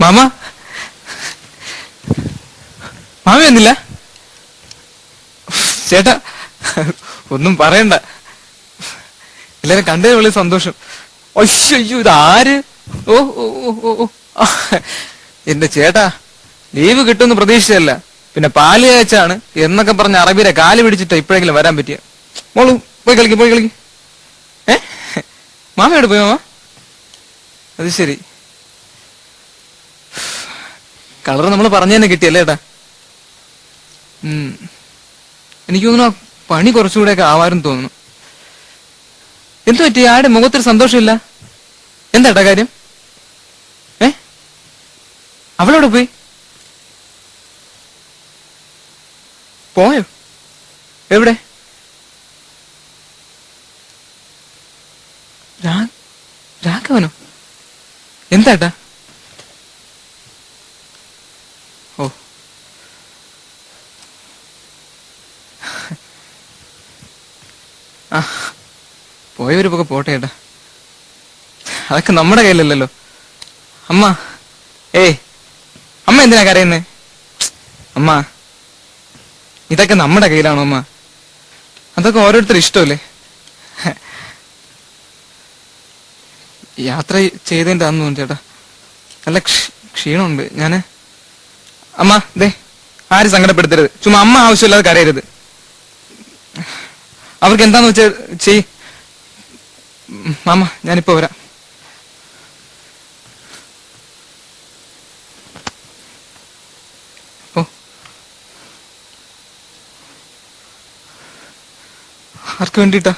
Mama മാമി വന്നില്ല ചേട്ടാ? ഒന്നും പറയണ്ട, എല്ലാരും കണ്ടതിന് വളരെ സന്തോഷം. അയ്യോ ഇതാര്? ഓ ഓ ഓ ഓ ഓ. എന്റെ ചേട്ടാ, ലീവ് കിട്ടുമെന്ന് പ്രതീക്ഷിച്ചല്ല, പിന്നെ പാല് കാച്ചാണ് എന്നൊക്കെ പറഞ്ഞ അറബിയുടെ കാല് പിടിച്ചിട്ടാ ഇപ്പോഴെങ്കിലും വരാൻ പറ്റിയ. മോളു പോയി കളിക്ക്, പോയി കളിക്ക്. ഏ മാമ എവിടെ പോയി മാമ? അത് ശരി, കളർ നമ്മൾ പറഞ്ഞു തന്നെ കിട്ടിയല്ലേ ഏട്ടാ? എനിക്ക് തോന്നുന്നു ആ പണി കുറച്ചുകൂടെയൊക്കെ ആവാരും തോന്നുന്നു. എന്തു പറ്റി? ആരുടെ മുഖത്തൊരു സന്തോഷമില്ല? എന്താട്ടാ കാര്യം? അവളോട് പോയി പോയോ? എവിടെ? രാഘവനോ? എന്താട്ടാ? ഓ ആ, പോയവരിപ്പൊക്കെ പോട്ടെ ഏട്ടാ, അതൊക്കെ നമ്മുടെ കയ്യിലല്ലല്ലോ. അമ്മ അമ്മ എന്തിനാ കരയുന്നേ? അമ്മ, ഇതൊക്കെ നമ്മുടെ കയ്യിലാണോ അമ്മ? അതൊക്കെ ഓരോരുത്തർ ഇഷ്ടമല്ലേ? യാത്ര ചെയ്തതിന്റെ അന്ന് തോന്നുന്നു ചേട്ടാ, നല്ല ക്ഷീണമുണ്ട് ഞാന്. അമ്മ ദേ, ആരും സങ്കടപ്പെടുത്തരുത്, ചുമ്മാ അമ്മ ആവശ്യമില്ലാതെ കരയരുത്. അവർക്ക് എന്താന്ന് വെച്ചാൽ ചെയ്. മാമ ഞാനിപ്പോ വരാം. ഓ, ആർക്ക് വേണ്ടിട്ടാ?